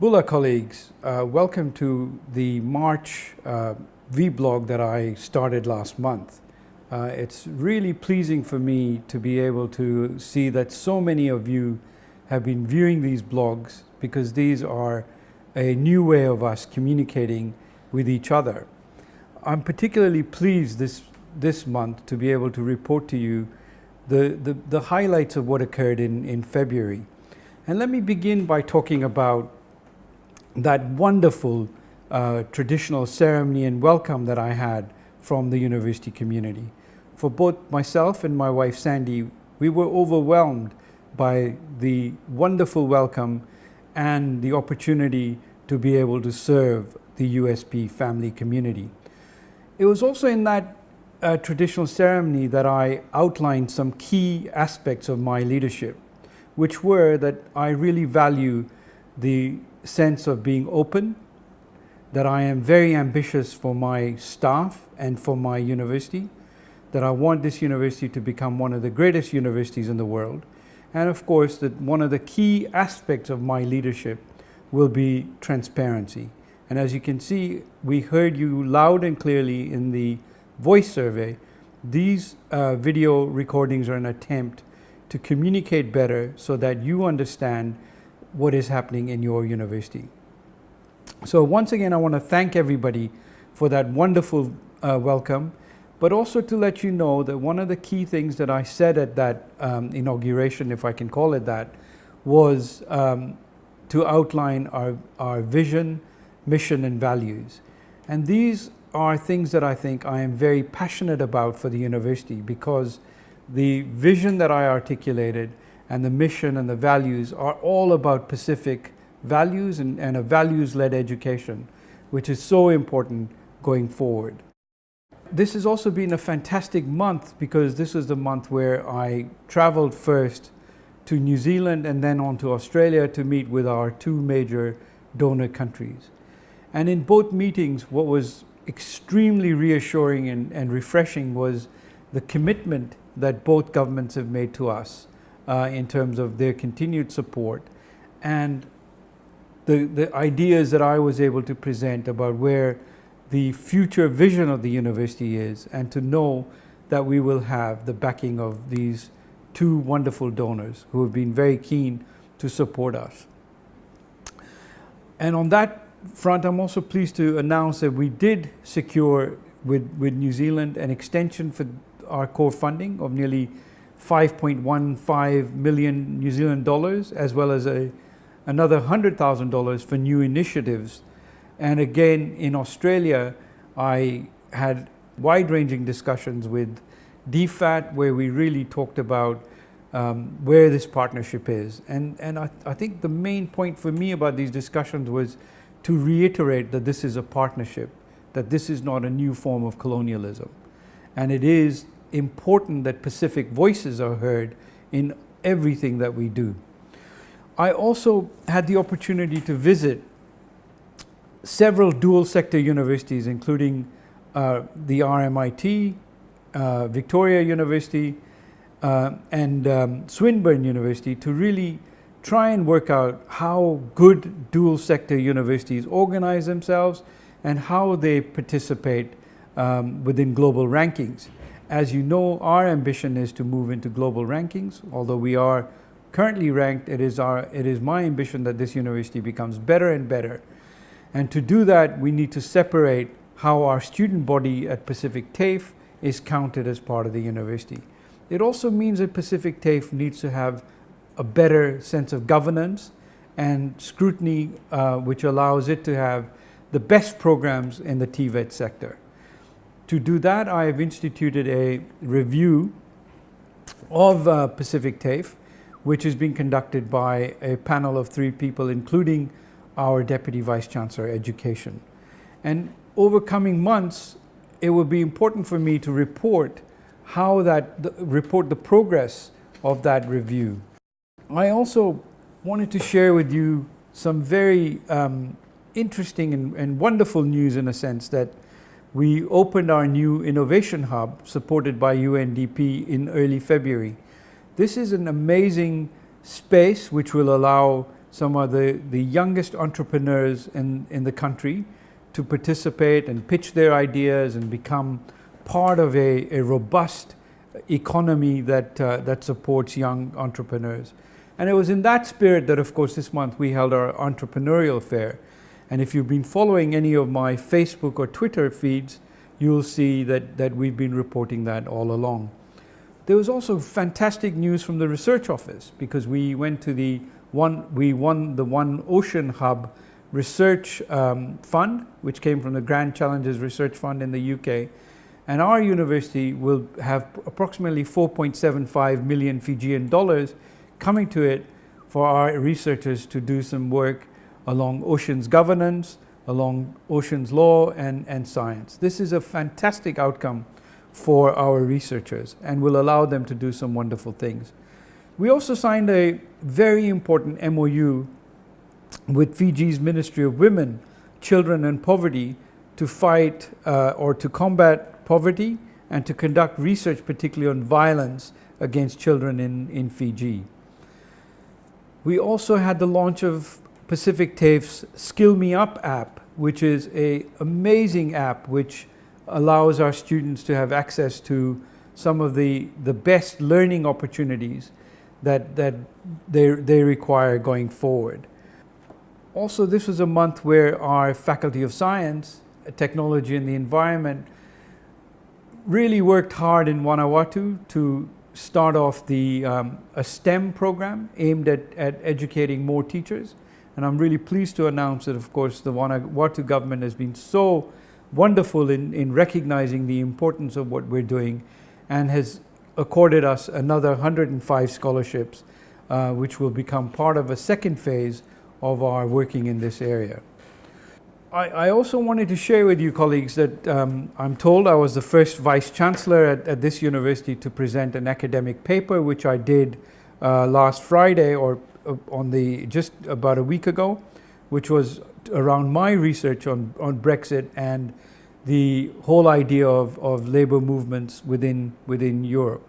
Bula colleagues, welcome to the March vlog that I started last month. It's really pleasing for me to be able to see that so many of you have been viewing these blogs, because these are a new way of us communicating with each other. I'm particularly pleased this month to be able to report to you the highlights of what occurred in February. And let me begin by talking about that wonderful traditional ceremony and welcome that I had from the university community. For both myself and my wife Sandy, we were overwhelmed by the wonderful welcome and the opportunity to be able to serve the USP family community. It was also in that traditional ceremony that I outlined some key aspects of my leadership, which were that I really value the sense of being open, that I am very ambitious for my staff and for my university, that I want this university to become one of the greatest universities in the world, and of course that one of the key aspects of my leadership will be transparency. And as you can see, we heard you loud and clearly in the voice survey. These video recordings are an attempt to communicate better so that you understand what is happening in your university. So once again, I want to thank everybody for that wonderful welcome, but also to let you know that one of the key things that I said at that inauguration, if I can call it that, was to outline our vision, mission, and values. And these are things that I think I am very passionate about for the university, because the vision that I articulated and the mission and the values are all about Pacific values and a values-led education, which is so important going forward. This has also been a fantastic month, because this is the month where I traveled first to New Zealand and then on to Australia to meet with our two major donor countries. And in both meetings, what was extremely reassuring and refreshing was the commitment that both governments have made to us in terms of their continued support, and the ideas that I was able to present about where the future vision of the university is, and to know that we will have the backing of these two wonderful donors who have been very keen to support us. And on that front, I'm also pleased to announce that we did secure with New Zealand an extension for our core funding of nearly 5.15 million New Zealand dollars, as well as another $100,000 for new initiatives. And again, in Australia, I had wide-ranging discussions with DFAT, where we really talked about where this partnership is. And I think the main point for me about these discussions was to reiterate that this is a partnership, that this is not a new form of colonialism. And it is important that Pacific voices are heard in everything that we do. I also had the opportunity to visit several dual sector universities, including the RMIT, Victoria University, and Swinburne University, to really try and work out how good dual sector universities organize themselves and how they participate within global rankings. As you know, our ambition is to move into global rankings. Although we are currently ranked, it is my ambition that this university becomes better and better. And to do that, we need to separate how our student body at Pacific TAFE is counted as part of the university. It also means that Pacific TAFE needs to have a better sense of governance and scrutiny, which allows it to have the best programs in the TVET sector. To do that, I have instituted a review of Pacific TAFE, which is being conducted by a panel of 3 people, including our Deputy Vice-Chancellor Education. And over coming months, it will be important for me to report the progress of that review. I also wanted to share with you some very interesting and wonderful news, in a sense, that we opened our new innovation hub supported by UNDP in early February. This is an amazing space which will allow some of the youngest entrepreneurs in the country to participate and pitch their ideas and become part of a robust economy that supports young entrepreneurs. And it was in that spirit that, of course, this month we held our entrepreneurial fair. And if you've been following any of my Facebook or Twitter feeds, you'll see that we've been reporting that all along. There was also fantastic news from the research office, because we won the One Ocean Hub research fund, which came from the Grand Challenges Research Fund in the UK. And our university will have approximately 4.75 million Fijian dollars coming to it for our researchers to do some work along oceans governance, along oceans law and science. This is a fantastic outcome for our researchers and will allow them to do some wonderful things. We also signed a very important MOU with Fiji's Ministry of Women, Children and Poverty to fight or to combat poverty and to conduct research particularly on violence against children in Fiji. We also had the launch of Pacific TAFE's Skill Me Up app, which is an amazing app which allows our students to have access to some of the best learning opportunities that they require going forward. Also, this was a month where our Faculty of Science, Technology and the Environment really worked hard in Vanuatu to start off a STEM program aimed at educating more teachers. And I'm really pleased to announce that, of course, the Vanuatu government has been so wonderful in recognizing the importance of what we're doing and has accorded us another 105 scholarships, which will become part of a second phase of our working in this area. I also wanted to share with you, colleagues, that I'm told I was the first Vice-Chancellor at this university to present an academic paper, which I did last Friday or just about a week ago, which was around my research on Brexit and the whole idea of labor movements within Europe.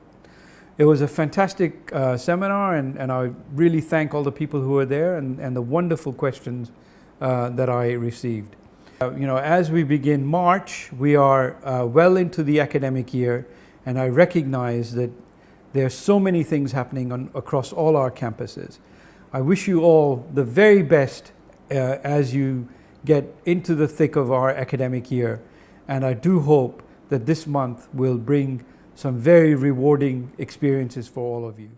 It was a fantastic seminar, and I really thank all the people who were there and the wonderful questions that I received. As we begin March, we are well into the academic year, and I recognize that there are so many things happening across all our campuses. I wish you all the very best as you get into the thick of our academic year, and I do hope that this month will bring some very rewarding experiences for all of you.